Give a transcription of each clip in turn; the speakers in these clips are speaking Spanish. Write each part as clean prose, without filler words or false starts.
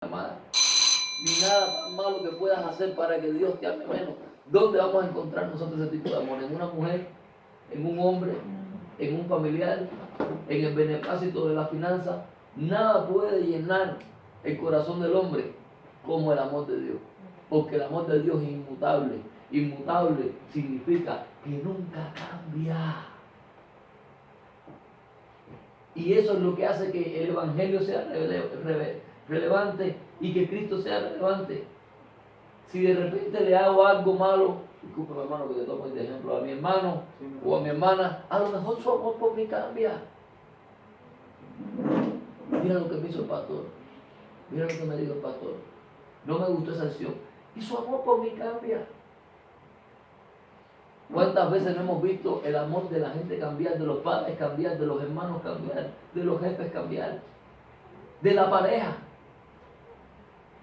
amada, ni nada tan malo que puedas hacer para que Dios te ame menos. ¿Dónde vamos a encontrar nosotros ese tipo de amor? ¿En una mujer? ¿En un hombre? ¿En un familiar? ¿En el beneplácito de la finanza? Nada puede llenar el corazón del hombre como el amor de Dios. Porque el amor de Dios es inmutable. Inmutable significa que nunca cambia. Y eso es lo que hace que el Evangelio sea relevante y que Cristo sea relevante. Si de repente le hago algo malo, disculpe hermano que te tomo este ejemplo, a mi hermano o a mi hermana, a lo mejor su amor por mí cambia. Mira lo que me hizo el pastor, mira lo que me dijo el pastor, no me gustó esa acción, y su amor por mí cambia. ¿Cuántas veces no hemos visto el amor de la gente cambiar, de los padres cambiar, de los hermanos cambiar, de los jefes cambiar, de la pareja?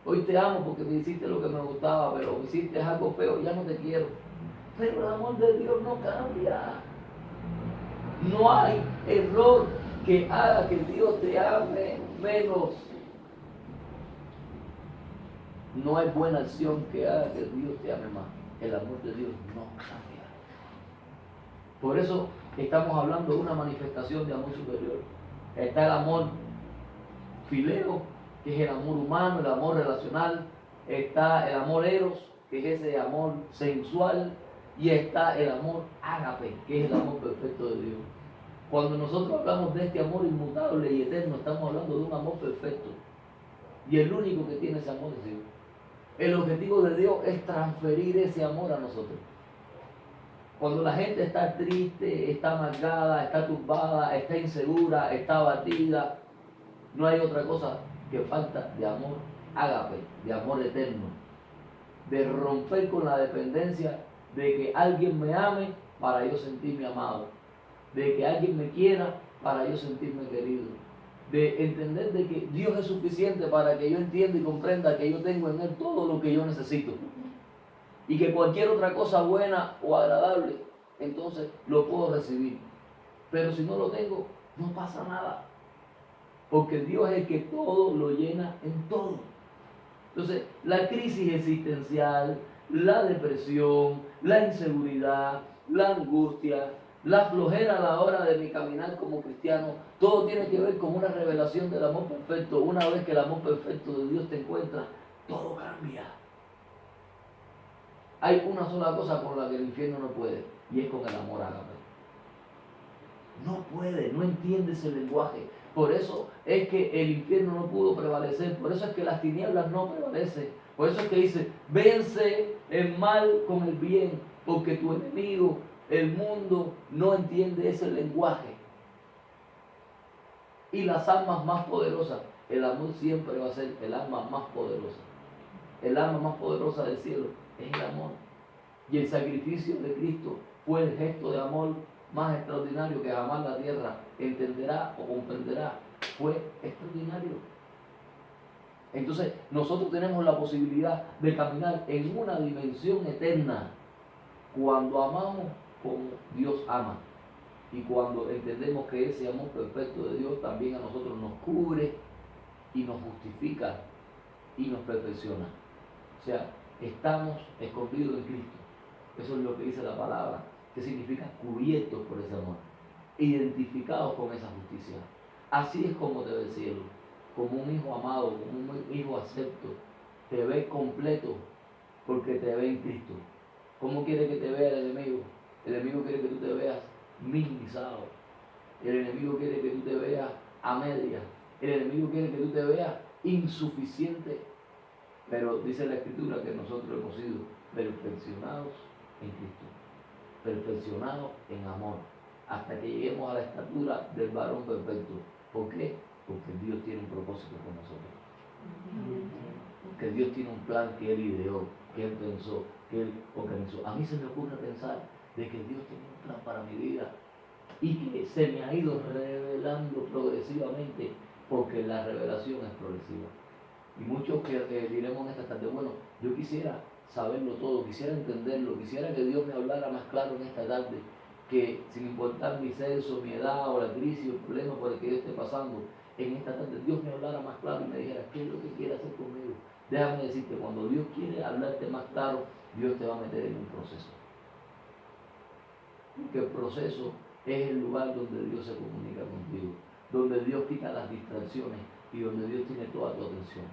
Hoy te amo porque me hiciste lo que me gustaba, pero me hiciste algo feo, ya no te quiero. Pero el amor de Dios no cambia. No hay error que haga que Dios te ame menos. No hay buena acción que haga que Dios te ame más. El amor de Dios no cambia. Por eso estamos hablando de una manifestación de amor superior. Está el amor fileo, que es el amor humano, el amor relacional. Está el amor eros, que es ese amor sensual. Y está el amor ágape, que es el amor perfecto de Dios. Cuando nosotros hablamos de este amor inmutable y eterno, estamos hablando de un amor perfecto. Y el único que tiene ese amor es Dios. El objetivo de Dios es transferir ese amor a nosotros. Cuando la gente está triste, está amargada, está turbada, está insegura, está abatida, no hay otra cosa que falta de amor ágape, de amor eterno, de romper con la dependencia de que alguien me ame para yo sentirme amado, de que alguien me quiera para yo sentirme querido, de entender de que Dios es suficiente para que yo entienda y comprenda que yo tengo en Él todo lo que yo necesito y que cualquier otra cosa buena o agradable entonces lo puedo recibir, pero si no lo tengo no pasa nada, porque Dios es el que todo lo llena en todo. Entonces la crisis existencial, la depresión, la inseguridad, la angustia, la flojera a la hora de mi caminar como cristiano, todo tiene que ver con una revelación del amor perfecto. Una vez que el amor perfecto de Dios te encuentra, todo cambia. Hay una sola cosa con la que el infierno no puede, y es con el amor ágape. No puede, no entiende ese lenguaje. Por eso es que el infierno no pudo prevalecer, por eso es que las tinieblas no prevalecen. Por eso es que dice, vence el mal con el bien, porque tu enemigo, el mundo, no entiende ese lenguaje. Y las almas más poderosas, el amor siempre va a ser el alma más poderosa. El alma más poderosa del cielo es el amor. Y el sacrificio de Cristo fue el gesto de amor más extraordinario que jamás la tierra entenderá o comprenderá. Fue extraordinario. Entonces nosotros tenemos la posibilidad de caminar en una dimensión eterna cuando amamos como Dios ama y cuando entendemos que ese amor perfecto de Dios también a nosotros nos cubre y nos justifica y nos perfecciona. O sea, estamos escondidos en Cristo. Eso es lo que dice la palabra, que significa cubiertos por ese amor, identificados con esa justicia. Así es como te ve el cielo, como un hijo amado, como un hijo acepto. Te ve completo porque te ve en Cristo. ¿Cómo quiere que te vea el enemigo? El enemigo quiere que tú te veas minimizado. El enemigo quiere que tú te veas a medias. El enemigo quiere que tú te veas insuficiente. Pero dice la Escritura que nosotros hemos sido perfeccionados en Cristo, perfeccionados en amor, hasta que lleguemos a la estatura del varón perfecto. ¿Por qué? Porque Dios tiene un propósito con nosotros. Porque Dios tiene un plan que Él ideó, que Él pensó, que Él organizó. A mí se me ocurre pensar de que Dios tiene un plan para mi vida y que se me ha ido revelando progresivamente, porque la revelación es progresiva. Y muchos que diremos en esta tarde, bueno, yo quisiera saberlo todo, quisiera entenderlo, quisiera que Dios me hablara más claro en esta tarde, que sin importar mi sexo, mi edad o la crisis o el problema por el que yo esté pasando, en esta tarde Dios me hablara más claro y me dijera, ¿qué es lo que quiere hacer conmigo? Déjame decirte, cuando Dios quiere hablarte más claro, Dios te va a meter en un proceso. Porque el proceso es el lugar donde Dios se comunica contigo, donde Dios quita las distracciones y donde Dios tiene toda tu atención.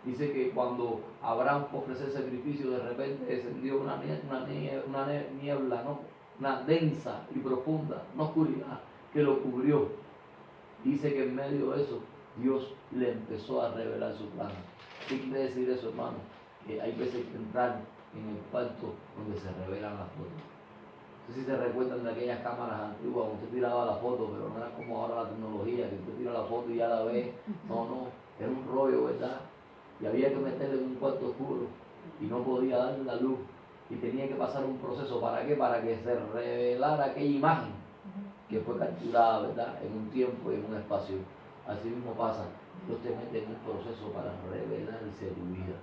Dice que cuando Abraham fue a ofrecer sacrificio, de repente descendió una niebla, ¿no? Una densa y profunda, una oscuridad que lo cubrió. Dice que en medio de eso Dios le empezó a revelar su plan. ¿Qué quiere decir eso, hermano? Que hay veces que entrar en el cuarto donde se revelan las fotos. No sé si se recuerdan de aquellas cámaras antiguas donde usted tiraba la foto, pero no era como ahora la tecnología, que usted tira la foto y ya la ve. No, era un rollo, ¿verdad? Y había que meterle en un cuarto oscuro y no podía darle la luz. Y tenía que pasar un proceso. ¿Para qué? Para que se revelara aquella imagen que fue capturada, ¿verdad? En un tiempo y en un espacio. Así mismo pasa. Dios te mete en un proceso para revelarse tu vida.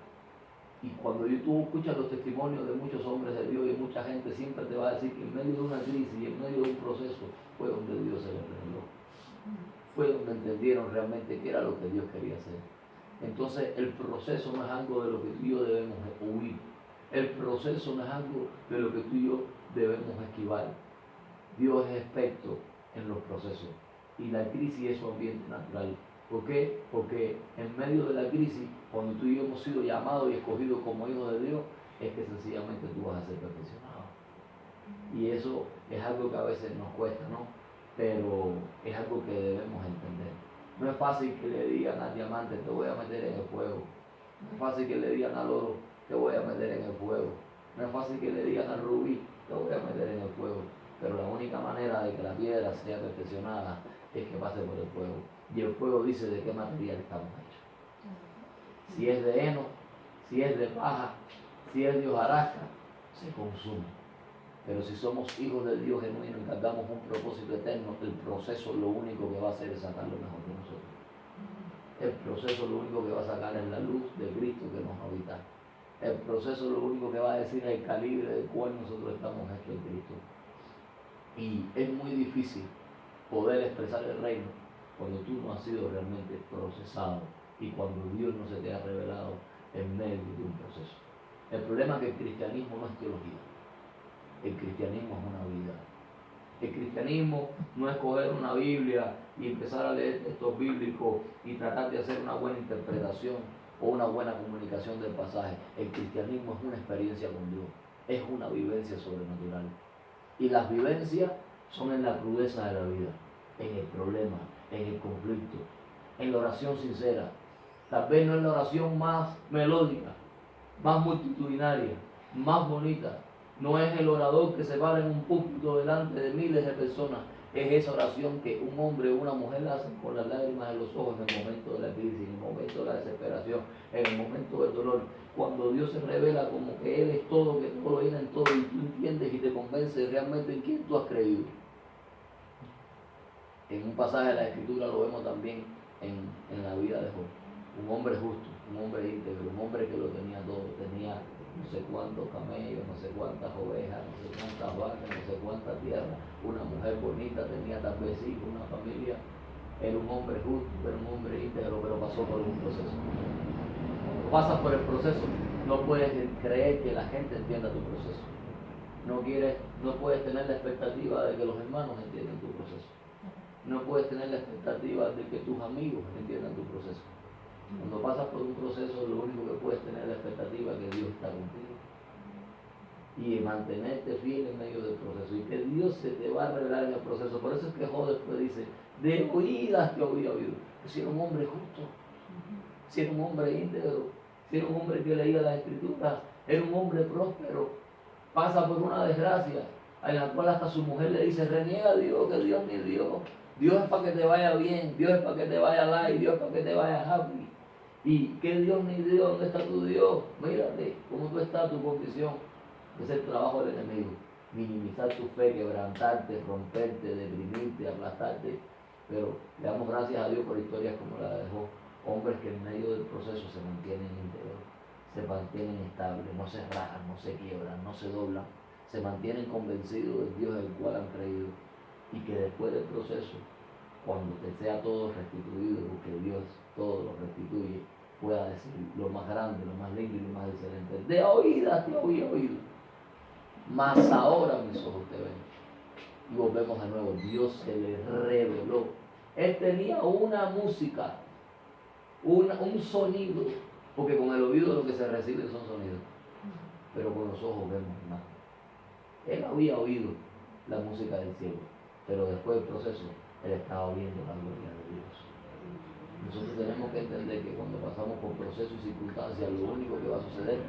Y cuando tú escuchas los testimonios de muchos hombres de Dios y de mucha gente, siempre te va a decir que en medio de una crisis y en medio de un proceso fue donde Dios se les reveló. Fue donde entendieron realmente qué era lo que Dios quería hacer. Entonces el proceso no es algo de lo que tú y yo debemos huir. El proceso no es algo de lo que tú y yo debemos esquivar. Dios es experto en los procesos. Y la crisis es su ambiente natural. ¿Por qué? Porque en medio de la crisis, cuando tú y yo hemos sido llamados y escogidos como hijos de Dios, es que sencillamente tú vas a ser perfeccionado. Y eso es algo que a veces nos cuesta, ¿no? Pero es algo que debemos entender. No es fácil que le digan al diamante, te voy a meter en el fuego. No es fácil que le digan al oro, te voy a meter en el fuego. No es fácil que le digan al rubí, te voy a meter en el fuego. Pero la única manera de que la piedra sea perfeccionada es que pase por el fuego. Y el fuego dice de qué material estamos hechos. Si es de heno, si es de paja, si es de hojarasca, se consume. Pero si somos hijos de Dios genuino y cargamos un propósito eterno, el proceso lo único que va a hacer es sacar lo mejor de nosotros. El proceso lo único que va a sacar es la luz de Cristo que nos habita. El proceso lo único que va a decir es el calibre del cual nosotros estamos hechos en Cristo. Y es muy difícil poder expresar el reino cuando tú no has sido realmente procesado y cuando Dios no se te ha revelado en medio de un proceso. El problema es que el cristianismo no es teología. El cristianismo es una vida. El cristianismo no es coger una Biblia y empezar a leer textos bíblicos y tratar de hacer una buena interpretación o una buena comunicación del pasaje. El cristianismo es una experiencia con Dios, es una vivencia sobrenatural. Y las vivencias son en la crudeza de la vida, en el problema, en el conflicto, en la oración sincera. Tal vez no es la oración más melódica, más multitudinaria, más bonita. No es el orador que se para en un púlpito delante de miles de personas. Es esa oración que un hombre o una mujer hacen con las lágrimas en los ojos en el momento de la crisis, en el momento de la desesperación, en el momento del dolor. Cuando Dios se revela como que Él es todo, que todo lo llena en todo, y tú entiendes y te convences realmente en quién tú has creído. En un pasaje de la Escritura lo vemos también en la vida de Job. Un hombre justo, un hombre íntegro, un hombre que lo tenía todo, tenía no sé cuántos camellos, no sé cuántas ovejas, no sé cuántas vacas, no sé cuánta tierra, una mujer bonita, tenía tal vez hijos, una familia, era un hombre justo, era un hombre íntegro, pero pasó por un proceso. Cuando pasas por el proceso, no puedes creer que la gente entienda tu proceso. No puedes tener la expectativa de que los hermanos entiendan tu proceso. No puedes tener la expectativa de que tus amigos entiendan tu proceso. Cuando pasas por un proceso, lo único que puedes tener es la expectativa de que Dios está contigo. Y mantenerte fiel en medio del proceso. Y que Dios se te va a revelar en el proceso. Por eso es que Job después dice, de oídas te había oído. Si era un hombre justo, si era un hombre íntegro, si era un hombre que leía las escrituras, era un hombre próspero, pasa por una desgracia, en la cual hasta su mujer le dice, reniega a Dios, que Dios ni Dios. Dios es para que te vaya bien, Dios es para que te vaya light, Dios es para que te vaya happy. ¿Y qué Dios ni Dios? ¿Dónde está tu Dios? Mírate, cómo tú estás, tu condición. Es el trabajo del enemigo. Minimizar tu fe, quebrantarte, romperte, deprimirte, aplastarte. Pero le damos gracias a Dios por historias como la de Job. Hombres que en medio del proceso se mantienen íntegros, se mantienen estables, no se rajan, no se quiebran, no se doblan. Se mantienen convencidos del Dios del cual han creído. Y que después del proceso, cuando te sea todo restituido, porque Dios todo lo restituye, pueda decir lo más grande, lo más lindo y lo más excelente. De oídas te había oído, mas ahora mis ojos te ven. Y volvemos de nuevo, Dios se le reveló. Él tenía una música, un sonido, porque con el oído lo que se recibe son sonidos, pero con los ojos vemos nada. Él había oído la música del cielo, pero después del proceso, él estaba oyendo la gloria de Dios. Nosotros tenemos que entender que cuando pasamos por procesos y circunstancias, lo único que va a suceder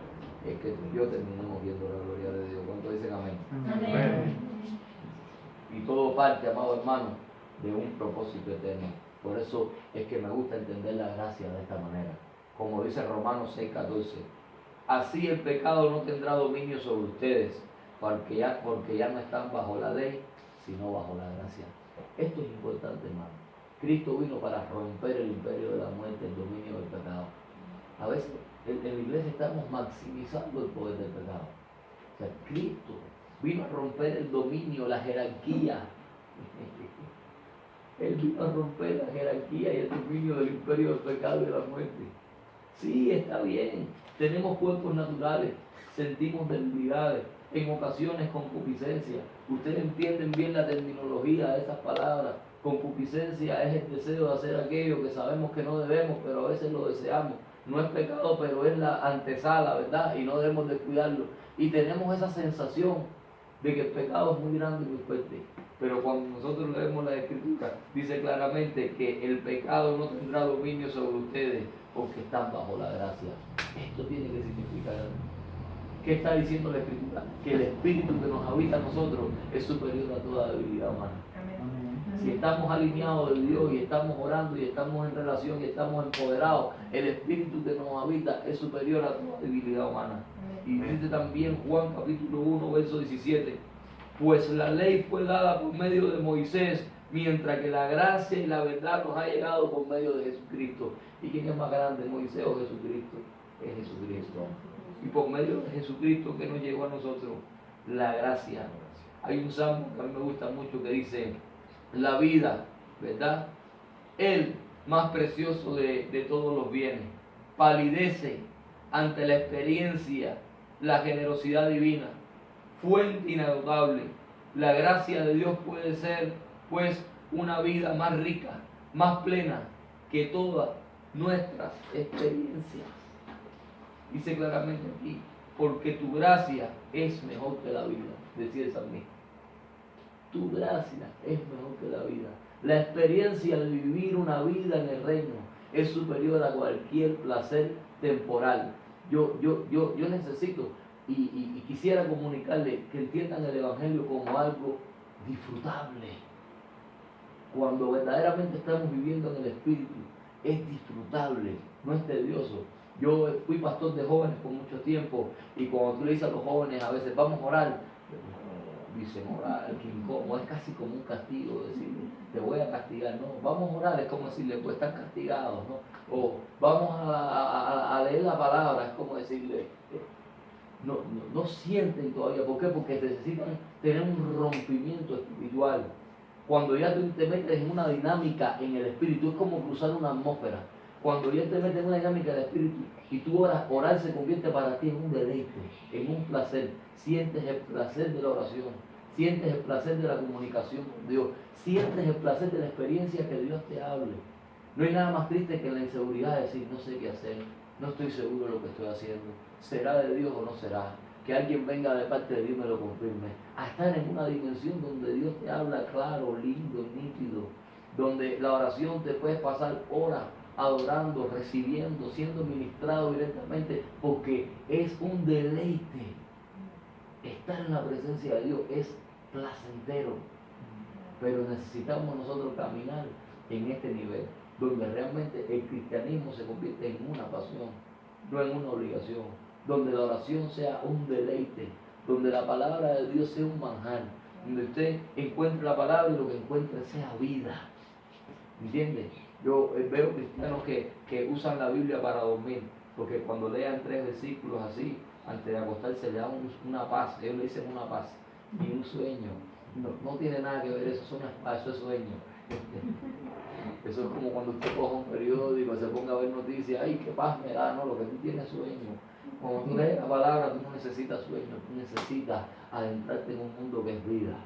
es que tú y yo terminemos viendo la gloria de Dios. ¿Cuántos dicen amén? Amén. Y todo parte, amado hermano, de un propósito eterno. Por eso es que me gusta entender la gracia de esta manera. Como dice Romanos 6:14, así el pecado no tendrá dominio sobre ustedes, porque ya no están bajo la ley, sino bajo la gracia. Esto es importante, hermano. Cristo vino para romper el imperio de la muerte, el dominio del pecado. A veces en la iglesia estamos maximizando el poder del pecado. O sea, Cristo vino a romper el dominio, la jerarquía. Él vino a romper la jerarquía y el dominio del imperio del pecado y de la muerte. Sí, está bien. Tenemos cuerpos naturales, sentimos debilidades, en ocasiones concupiscencia. Ustedes entienden bien la terminología de esas palabras. Concupiscencia es el deseo de hacer aquello que sabemos que no debemos, pero a veces lo deseamos. No es pecado, pero es la antesala, ¿verdad? Y no debemos descuidarlo. Y tenemos esa sensación de que el pecado es muy grande y muy fuerte. Pero cuando nosotros leemos la Escritura, dice claramente que el pecado no tendrá dominio sobre ustedes porque están bajo la gracia. Esto tiene que significar algo. ¿Qué está diciendo la Escritura? Que el Espíritu que nos habita a nosotros es superior a toda debilidad humana. Si estamos alineados de Dios y estamos orando y estamos en relación y estamos empoderados, el Espíritu que nos habita es superior a toda debilidad humana. Y dice también Juan capítulo 1, verso 17, pues la ley fue dada por medio de Moisés, mientras que la gracia y la verdad nos ha llegado por medio de Jesucristo. ¿Y quién es más grande, Moisés o Jesucristo? Es Jesucristo. Y por medio de Jesucristo que nos llegó a nosotros, la gracia. Hay un salmo que a mí me gusta mucho que dice, la vida, ¿verdad? El más precioso de todos los bienes, palidece ante la experiencia, la generosidad divina, fuente inagotable. La gracia de Dios puede ser, pues, una vida más rica, más plena que todas nuestras experiencias. Dice claramente aquí, porque tu gracia es mejor que la vida, decía el salmista. Tu gracia es mejor que la vida. La experiencia de vivir una vida en el reino es superior a cualquier placer temporal. Yo necesito y quisiera comunicarle que entiendan el Evangelio como algo disfrutable. Cuando verdaderamente estamos viviendo en el Espíritu, es disfrutable, no es tedioso. Yo fui pastor de jóvenes por mucho tiempo y cuando tú le dices a los jóvenes a veces, vamos a orar, dicen orar, que incómodo, es casi como un castigo, decirle, te voy a castigar, no, vamos a orar, es como decirle, pues están castigados, ¿no? O vamos a leer la palabra, es como decirle, no sienten todavía, ¿por qué? Porque necesitan tener un rompimiento espiritual. Cuando ya tú te metes en una dinámica en el espíritu, es como cruzar una atmósfera. Cuando ya te metes en una dinámica del espíritu y tú orar se convierte para ti en un deleite, en un placer. Sientes el placer de la oración, sientes el placer de la comunicación con Dios, sientes el placer de la experiencia que Dios te hable. No hay nada más triste que la inseguridad de decir, no sé qué hacer, no estoy seguro de lo que estoy haciendo, ¿será de Dios o no será? Que alguien venga de parte de Dios y me lo confirme. A estar en una dimensión donde Dios te habla claro, lindo, nítido, donde la oración te puedes pasar horas adorando, recibiendo, siendo ministrado directamente, porque es un deleite. Estar en la presencia de Dios es placentero, pero necesitamos nosotros caminar en este nivel, donde realmente el cristianismo se convierte en una pasión, no en una obligación, donde la oración sea un deleite, donde la palabra de Dios sea un manjar, donde usted encuentre la palabra y lo que encuentre sea vida. ¿Entiende? Yo veo cristianos que usan la Biblia para dormir, porque cuando lean 3 versículos así, antes de acostarse le dan una paz, ellos le dicen una paz y un sueño. No tiene nada que ver, eso es una paz, eso es sueño. Eso es como cuando usted coja un periódico, se ponga a ver noticias, ay, qué paz me da, no, lo que tú tienes sueño. Cuando tú lees la palabra, tú no necesitas sueño, tú necesitas adentrarte en un mundo que es vida,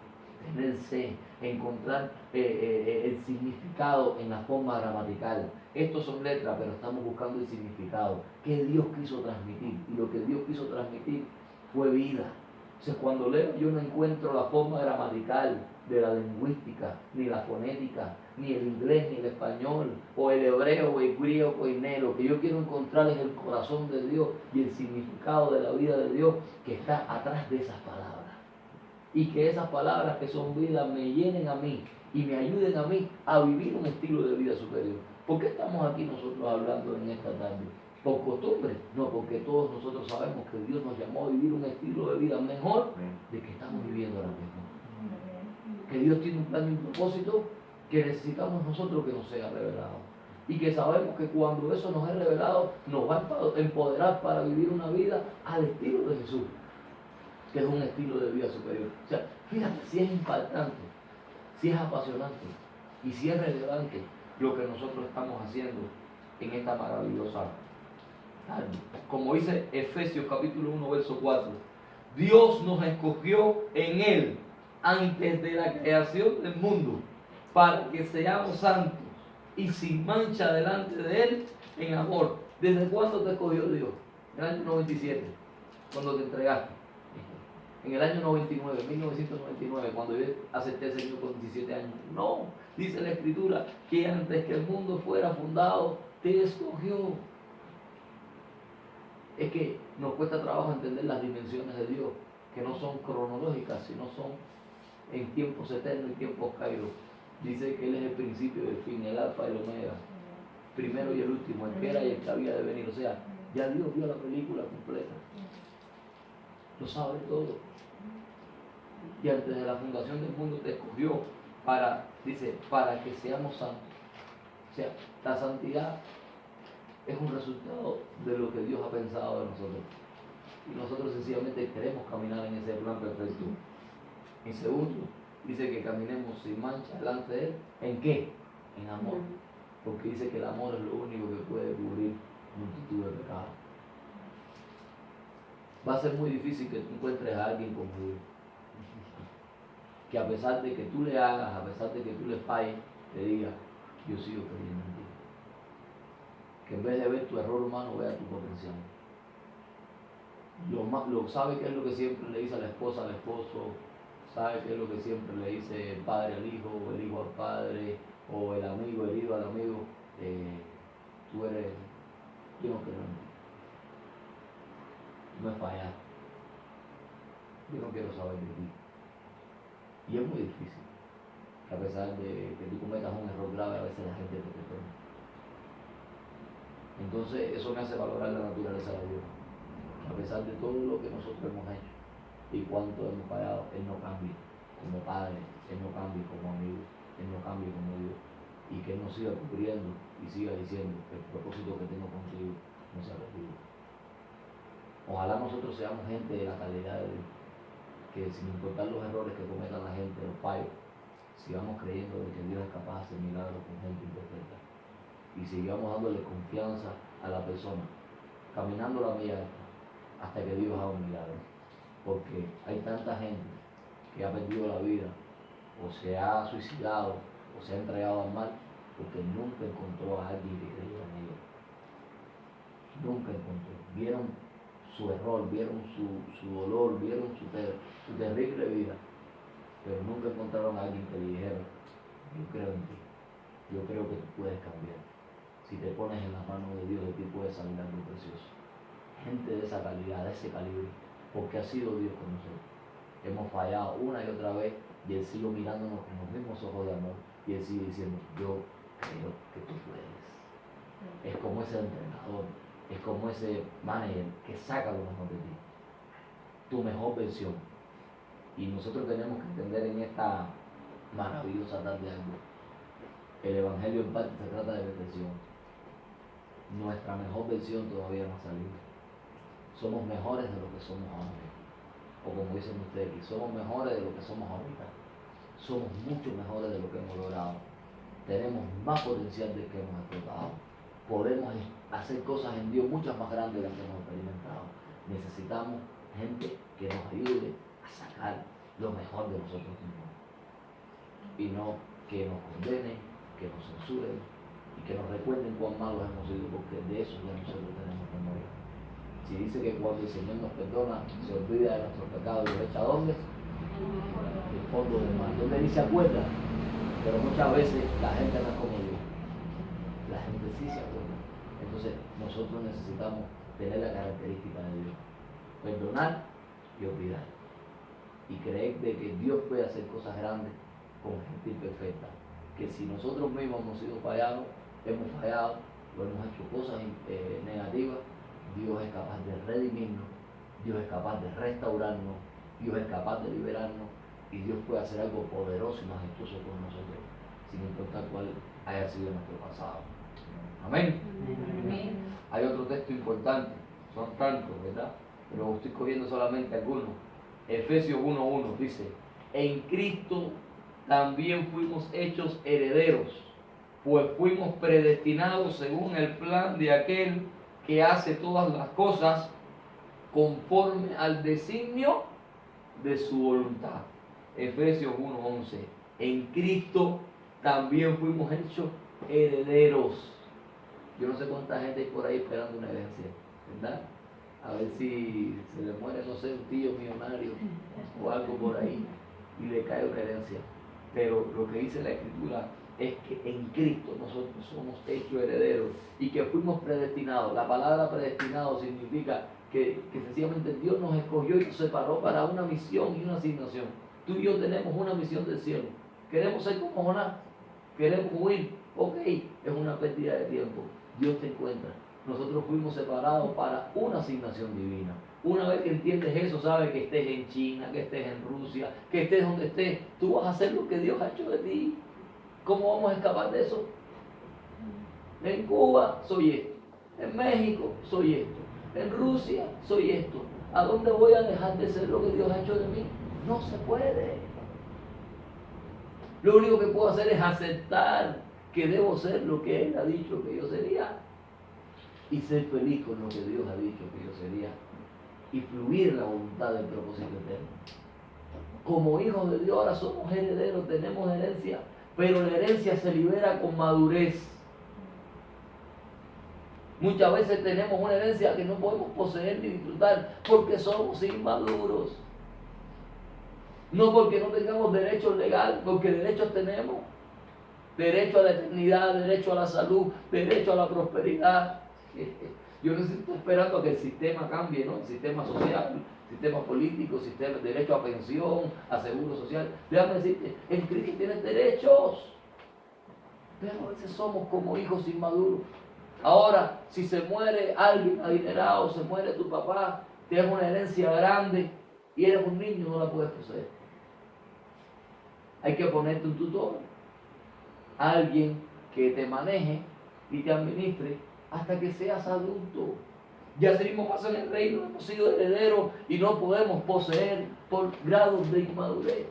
tener sed, encontrar el significado en la forma gramatical. Estos son letras, pero estamos buscando el significado que Dios quiso transmitir. Y lo que Dios quiso transmitir fue vida. Entonces, cuando leo, yo no encuentro la forma gramatical de la lingüística, ni la fonética, ni el inglés, ni el español, o el hebreo, o el griego, o el negro. Lo que yo quiero encontrar es el corazón de Dios y el significado de la vida de Dios que está atrás de esas palabras. Y que esas palabras que son vida me llenen a mí y me ayuden a mí a vivir un estilo de vida superior. ¿Por qué estamos aquí nosotros hablando en esta tarde? ¿Por costumbre? No, porque todos nosotros sabemos que Dios nos llamó a vivir un estilo de vida mejor de que estamos viviendo ahora mismo. Que Dios tiene un plan y un propósito que necesitamos nosotros que nos sea revelado. Y que sabemos que cuando eso nos es revelado, nos va a empoderar para vivir una vida al estilo de Jesús, que es un estilo de vida superior. O sea, fíjate si es impactante, si es apasionante y si es relevante lo que nosotros estamos haciendo en esta maravillosa tarde. Como dice Efesios capítulo 1, verso 4, Dios nos escogió en Él antes de la creación del mundo para que seamos santos y sin mancha delante de Él en amor. ¿Desde cuándo te escogió Dios? En el año 97, cuando te entregaste. En el año 99, 1999, cuando yo acepté al Señor con 17 años. No, dice la Escritura que antes que el mundo fuera fundado, te escogió. Es que nos cuesta trabajo entender las dimensiones de Dios, que no son cronológicas, sino son en tiempos eternos y tiempos kairos. Dice que Él es el principio y el fin, el alfa y el omega, primero y el último, el que era y el que había de venir. O sea, ya Dios vio la película completa, lo sabe todo. Y antes de la fundación del mundo te escogió para, dice, para que seamos santos. O sea, la santidad es un resultado de lo que Dios ha pensado de nosotros. Y nosotros sencillamente queremos caminar en ese plan perfecto. Y segundo, dice que caminemos sin mancha delante de Él. ¿En qué? En amor. Porque dice que el amor es lo único que puede cubrir multitud de pecados. Va a ser muy difícil que tú encuentres a alguien como Dios, que a pesar de que tú le hagas, a pesar de que tú le falles, te diga, yo sigo creyendo en ti. Que en vez de ver tu error humano, vea tu potencial. Sabe qué es lo que siempre le dice a la esposa al esposo, sabe qué es lo que siempre le dice el padre al hijo, o el hijo al padre, o el amigo, el hijo al amigo. Tú eres, yo no creo en ti. No es fallar. Yo no quiero saber de ti. Y es muy difícil, que a pesar de que tú cometas un error grave, a veces la gente te perdona. Entonces eso me hace valorar la naturaleza de Dios. A pesar de todo lo que nosotros hemos hecho y cuánto hemos fallado, Él no cambia como Padre, Él no cambia como amigo, Él no cambia como Dios. Y que Él nos siga cubriendo y siga diciendo que el propósito que tengo contigo no se ha perdido. Ojalá nosotros seamos gente de la calidad de Dios, que sin importar los errores que cometan la gente, los fallos, sigamos creyendo de que Dios es capaz de hacer milagros con gente imperfecta. Y sigamos dándole confianza a la persona, caminando la milla hasta que Dios haga un milagro. Porque hay tanta gente que ha perdido la vida, o se ha suicidado, o se ha entregado al mal, porque nunca encontró a alguien que creyera en ellos. Nunca encontró. Vieron su error, vieron su dolor, vieron su terrible vida, pero nunca encontraron a alguien que le dijera, yo creo en ti, yo creo que tú puedes cambiar. Si te pones en las manos de Dios, de ti puede salir algo precioso. Gente de esa calidad, de ese calibre, porque ha sido Dios con nosotros. Hemos fallado una y otra vez y Él sigue mirándonos con los mismos ojos de amor y Él sigue diciendo, yo creo que tú puedes. Es como ese entrenador, es como ese manager que saca lo mejor de ti, tu mejor versión. Y nosotros tenemos que entender en esta maravillosa tarde algo. El Evangelio en parte se trata de perfección. Nuestra mejor versión todavía no ha salido. Somos mejores de lo que somos antes. O como dicen ustedes, somos mejores de lo que somos ahorita. Somos mucho mejores de lo que hemos logrado. tenemos más potencial del que hemos explotado. Podemos hacer cosas en Dios muchas más grandes de las que hemos experimentado. Necesitamos gente que nos ayude a sacar lo mejor de nosotros mismos. Y no que nos condenen, que nos censuren y que nos recuerden cuán malos hemos sido, porque de eso ya nosotros tenemos memoria. Si dice que cuando el Señor nos perdona, se olvida de nuestros pecados y los echa ¿a dónde? El fondo del mar. Donde ni se acuerda. Pero muchas veces la gente no es como Dios. La gente sí se acuerda. Entonces nosotros necesitamos tener la característica de Dios: perdonar y olvidar. Y creer de que Dios puede hacer cosas grandes con gente imperfecta. Que si nosotros mismos hemos sido fallados, hemos fallado, o hemos hecho cosas negativas, Dios es capaz de redimirnos, Dios es capaz de restaurarnos, Dios es capaz de liberarnos, y Dios puede hacer algo poderoso y majestuoso con nosotros, sin importar cuál haya sido nuestro pasado. Amén. Amén. Hay otro texto importante, son tantos, ¿verdad? Pero estoy cogiendo solamente algunos. Efesios 1:1 dice: en Cristo también fuimos hechos herederos, pues fuimos predestinados según el plan de aquel que hace todas las cosas conforme al designio de su voluntad. Efesios 1:11. En Cristo también fuimos hechos herederos. Yo no sé cuánta gente hay por ahí esperando una herencia, ¿verdad? A ver si se le muere, no sé, un tío millonario o algo por ahí y le cae una herencia. Pero lo que dice la Escritura es que en Cristo nosotros somos hechos herederos y que fuimos predestinados. La palabra predestinado significa que sencillamente Dios nos escogió y nos separó para una misión y una asignación. Tú y yo tenemos una misión del cielo. Queremos ser como Jonás, queremos huir. Ok, es una pérdida de tiempo. Dios te encuentra. Nosotros fuimos separados para una asignación divina. Una vez que entiendes eso, sabes que estés en China, que estés en Rusia, que estés donde estés, tú vas a hacer lo que Dios ha hecho de ti. ¿Cómo vamos a escapar de eso? En Cuba soy esto, en México soy esto, en Rusia soy esto. ¿A dónde voy a dejar de ser lo que Dios ha hecho de mí? No se puede. Lo único que puedo hacer es aceptar que debo ser lo que Él ha dicho que yo sería y ser feliz con lo que Dios ha dicho que yo sería y fluir en la voluntad del propósito eterno. Como hijos de Dios ahora somos herederos, tenemos herencia, pero la herencia se libera con madurez. Muchas veces tenemos una herencia que no podemos poseer ni disfrutar porque somos inmaduros. No porque no tengamos derechos legales, porque derechos tenemos. Derecho a la eternidad, derecho a la salud, derecho a la prosperidad. Yo no estoy esperando a que el sistema cambie, ¿no? El sistema social, el sistema político, el sistema de derecho a pensión, a seguro social. Déjame decirte, en Cristo tienes derechos. Pero a veces somos como hijos inmaduros. Ahora, si se muere alguien adinerado, se muere tu papá, tienes una herencia grande y eres un niño, no la puedes poseer. Hay que ponerte un tutor, alguien que te maneje y te administre hasta que seas adulto. Ya así mismo pasa en el reino, hemos sido herederos y no podemos poseer por grados de inmadurez.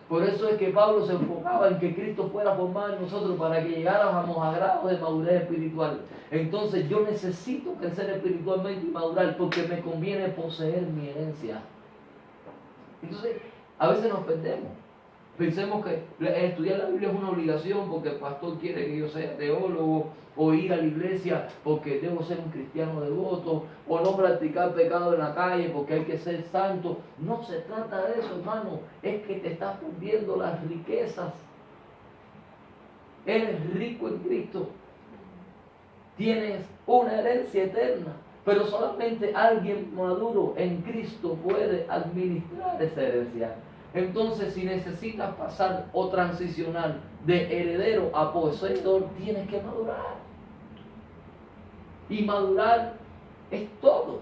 Por eso es que Pablo se enfocaba en que Cristo fuera formado en nosotros para que llegáramos a grados de madurez espiritual. Entonces yo necesito crecer espiritualmente y madurar porque me conviene poseer mi herencia. Entonces, a veces nos perdemos. Pensemos que estudiar la Biblia es una obligación porque el pastor quiere que yo sea teólogo, o ir a la iglesia porque debo ser un cristiano devoto, o no practicar pecado en la calle porque hay que ser santo. No se trata de eso, hermano. Es que te estás perdiendo las riquezas. Eres rico en Cristo. Tienes una herencia eterna. Pero solamente alguien maduro en Cristo puede administrar esa herencia. Entonces, si necesitas pasar o transicionar de heredero a poseedor, tienes que madurar. Y madurar es todo.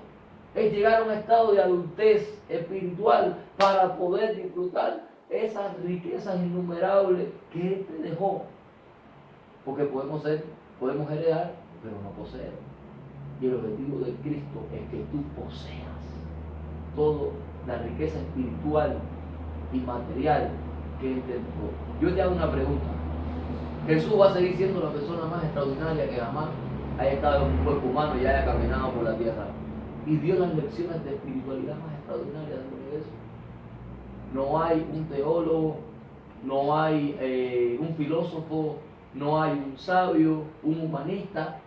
Es llegar a un estado de adultez espiritual para poder disfrutar esas riquezas innumerables que Él te dejó. Porque podemos heredar, pero no poseer. Y el objetivo de Cristo es que tú poseas toda la riqueza espiritual y material que Él te dejó. Yo te hago una pregunta. Jesús va a seguir siendo la persona más extraordinaria que jamás haya estado en un cuerpo humano y haya caminado por la tierra. Y dio las lecciones de espiritualidad más extraordinarias del universo. No hay un teólogo, no hay un filósofo, no hay un sabio, un humanista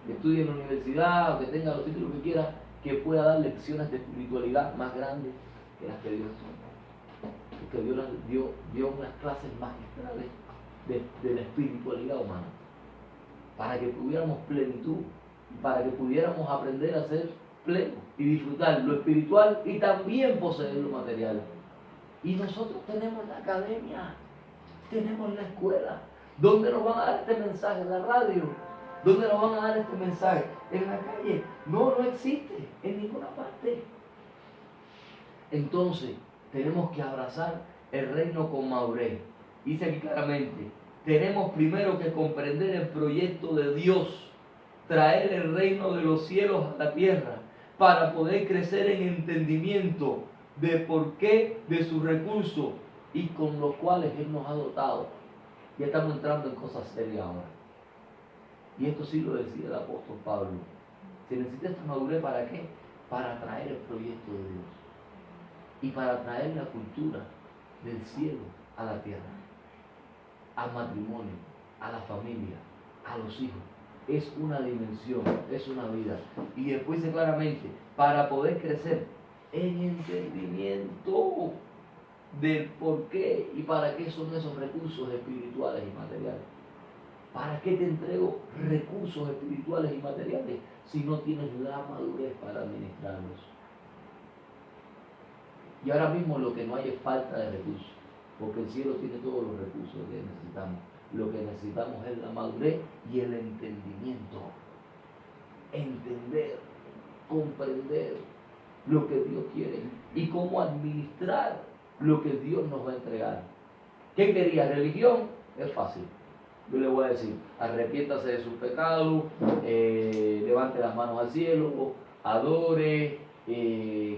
que estudie en la universidad o que tenga los títulos que quiera, que pueda dar lecciones de espiritualidad más grandes que las que dio Jesús. Porque dio unas clases magistrales de la espiritualidad humana, para que tuviéramos plenitud, para que pudiéramos aprender a ser plenos y disfrutar lo espiritual y también poseer lo material. Y nosotros tenemos la academia, tenemos la escuela. ¿Dónde nos van a dar este mensaje? En la radio. ¿Dónde nos van a dar este mensaje? En la calle. No existe en ninguna parte. Entonces, tenemos que abrazar el reino con madurez. Dice aquí claramente, tenemos primero que comprender el proyecto de Dios, traer el reino de los cielos a la tierra, para poder crecer en entendimiento de por qué, de sus recursos y con los cuales Él nos ha dotado. Ya estamos entrando en cosas serias ahora. Y esto sí lo decía el apóstol Pablo. Se necesita esta madurez, ¿para qué? Para traer el proyecto de Dios y para traer la cultura del cielo a la tierra, al matrimonio, a la familia, a los hijos. Es una dimensión, es una vida. Y después dice claramente, para poder crecer en entendimiento del por qué y para qué son esos recursos espirituales y materiales. ¿Para qué te entrego recursos espirituales y materiales si no tienes la madurez para administrarlos? Y ahora mismo lo que no hay es falta de recursos, porque el cielo tiene todos los recursos que necesitamos. Lo que necesitamos es la madurez y el entendimiento. Entender, comprender lo que Dios quiere y cómo administrar lo que Dios nos va a entregar. ¿Qué quería? ¿Religión? Es fácil. Yo le voy a decir, arrepiéntase de sus pecados, levante las manos al cielo, adore,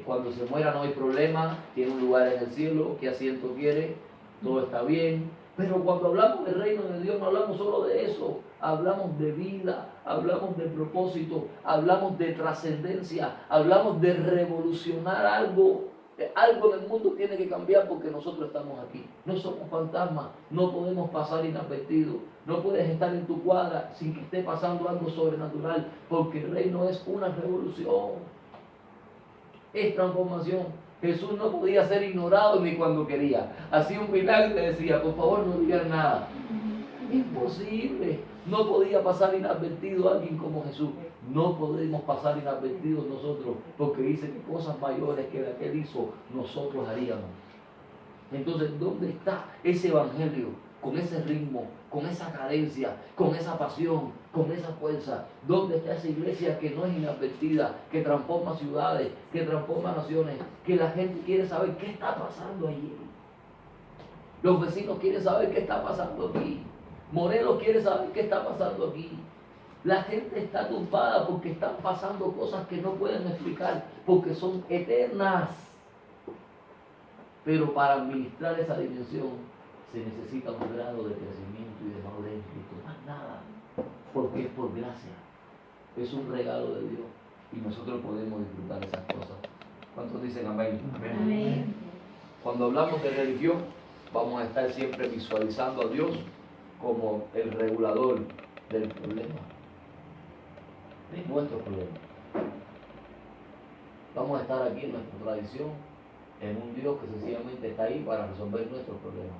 cuando se muera no hay problema, tiene un lugar en el cielo, qué asiento quiere, todo está bien. Pero cuando hablamos del reino de Dios no hablamos solo de eso, hablamos de vida, hablamos de propósito, hablamos de trascendencia, hablamos de revolucionar algo. Algo en el mundo tiene que cambiar porque nosotros estamos aquí. No somos fantasmas, no podemos pasar inadvertidos. No puedes estar en tu cuadra sin que esté pasando algo sobrenatural, porque el reino es una revolución, es transformación. Jesús no podía ser ignorado ni cuando quería. Hacía un milagro y le decía, por favor no digas nada. Imposible. No podía pasar inadvertido alguien como Jesús. No podemos pasar inadvertidos nosotros, porque dice que cosas mayores que la que Él hizo, nosotros haríamos. Entonces, ¿dónde está ese evangelio? Con ese ritmo, con esa cadencia, con esa pasión, con esa fuerza. ¿Dónde está esa iglesia que no es inadvertida, que transforma ciudades, que transforma naciones, que la gente quiere saber qué está pasando allí? Los vecinos quieren saber qué está pasando aquí. Morelos quiere saber qué está pasando aquí. La gente está turbada porque están pasando cosas que no pueden explicar, porque son eternas. Pero para administrar esa dimensión se necesita un grado de crecimiento y de madurez en Cristo. Más nada, porque es por gracia. Es un regalo de Dios y nosotros podemos disfrutar esas cosas. ¿Cuántos dicen amén? Amén. Amén. Cuando hablamos de religión, vamos a estar siempre visualizando a Dios como el regulador del problema, de nuestro problema. Vamos a estar aquí en nuestra tradición, en un Dios que sencillamente está ahí para resolver nuestros problemas.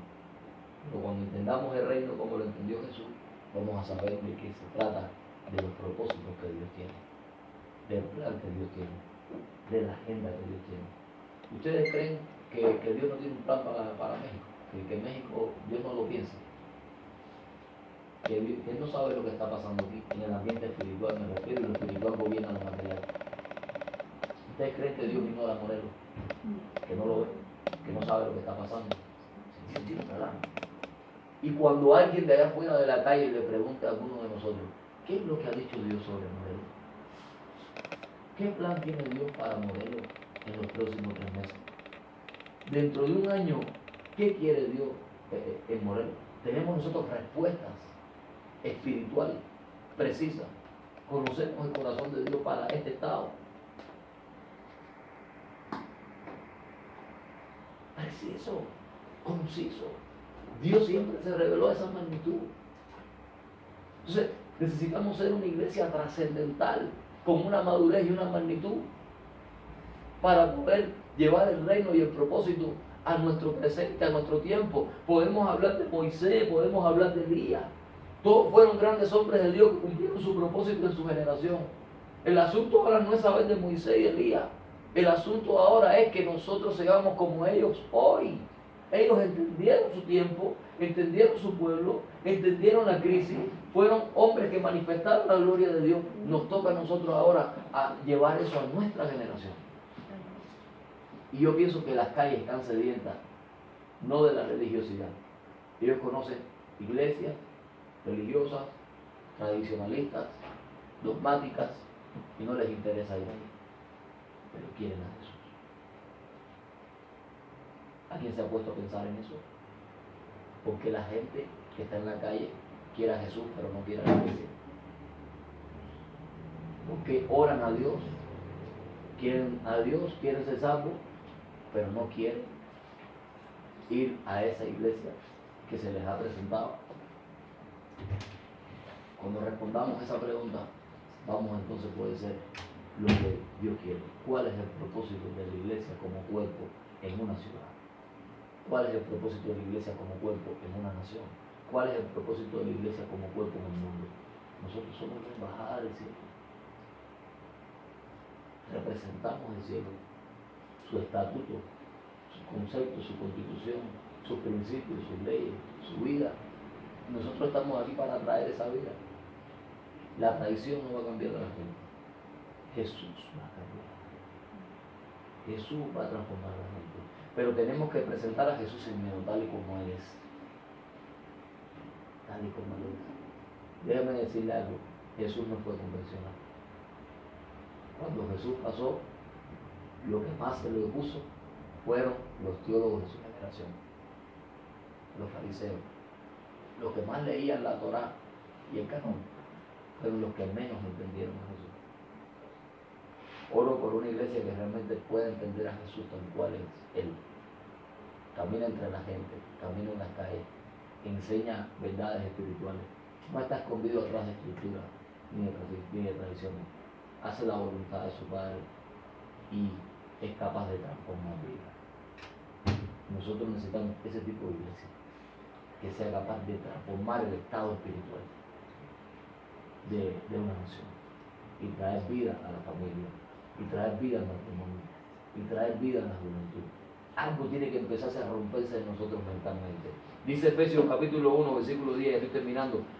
Pero cuando entendamos el reino como lo entendió Jesús, vamos a saber de qué se trata, de los propósitos que Dios tiene, del plan que Dios tiene, de la agenda que Dios tiene. ¿Ustedes creen que Dios no tiene un plan para México? Que México, Dios no lo piensa. Que Él no sabe lo que está pasando aquí, en el ambiente espiritual me refiero, y lo espiritual gobierna lo material. ¿Ustedes creen que Dios ignora a Morelos? Que no lo ve, que no sabe lo que está pasando. Dios tiene un plan. Y cuando alguien de allá afuera de la calle le pregunta a alguno de nosotros, ¿qué es lo que ha dicho Dios sobre Morelos? ¿Qué plan tiene Dios para Morelos en los próximos 3 meses? Dentro de un año, ¿qué quiere Dios en Morelos? Tenemos nosotros respuestas espiritual precisa. Conocemos el corazón de Dios para este estado. Preciso, conciso. Dios siempre se reveló a esa magnitud. Entonces, necesitamos ser una iglesia trascendental, con una madurez y una magnitud, para poder llevar el reino y el propósito a nuestro presente, a nuestro tiempo. Podemos hablar de Moisés, podemos hablar de Elías. Todos fueron grandes hombres de Dios que cumplieron su propósito en su generación. El asunto ahora no es saber de Moisés y Elías. El asunto ahora es que nosotros seamos como ellos hoy. Ellos entendieron su tiempo, entendieron su pueblo, entendieron la crisis. Fueron hombres que manifestaron la gloria de Dios. Nos toca a nosotros ahora a llevar eso a nuestra generación. Y yo pienso que las calles están sedientas, no de la religiosidad. Ellos conocen iglesias religiosas, tradicionalistas, dogmáticas, y no les interesa ir ahí, pero quieren a Jesús. ¿Alguien se ha puesto a pensar en eso? Porque la gente que está en la calle quiere a Jesús, pero no quiere a la iglesia. Porque oran a Dios, quieren a Dios, quieren ser salvos, pero no quieren ir a esa iglesia que se les ha presentado. Cuando respondamos a esa pregunta, vamos entonces a poder ser lo que Dios quiere. ¿Cuál es el propósito de la iglesia como cuerpo en una ciudad? ¿Cuál es el propósito de la iglesia como cuerpo en una nación? ¿Cuál es el propósito de la iglesia como cuerpo en el mundo? Nosotros somos la embajada del cielo. Representamos el cielo, su estatuto, sus conceptos, su constitución, sus principios, sus leyes, su vida. Nosotros estamos aquí para traer esa vida. La tradición no va a cambiar a la gente. Jesús va a cambiar a la gente. Jesús va a transformar a la gente. Pero tenemos que presentar a Jesús en medio tal y como Él es. Tal y como Él es. Déjame decirle algo. Jesús no fue convencional. Cuando Jesús pasó, lo que más se le opuso fueron los teólogos de su generación, los fariseos. Los que más leían la Torá y el Canón fueron los que menos entendieron a Jesús. Oro por una iglesia que realmente pueda entender a Jesús tal cual es Él. Camina entre la gente, camina en las calles, enseña verdades espirituales. No está escondido atrás de estructuras ni de tradiciones. Hace la voluntad de su Padre y es capaz de transformar vidas. Nosotros necesitamos ese tipo de iglesia que sea capaz de transformar el estado espiritual de una nación y traer vida a la familia, y traer vida al matrimonio, y traer vida a la juventud. Algo tiene que empezarse a romperse en nosotros mentalmente. Dice Efesios capítulo 1, versículo 10, estoy terminando.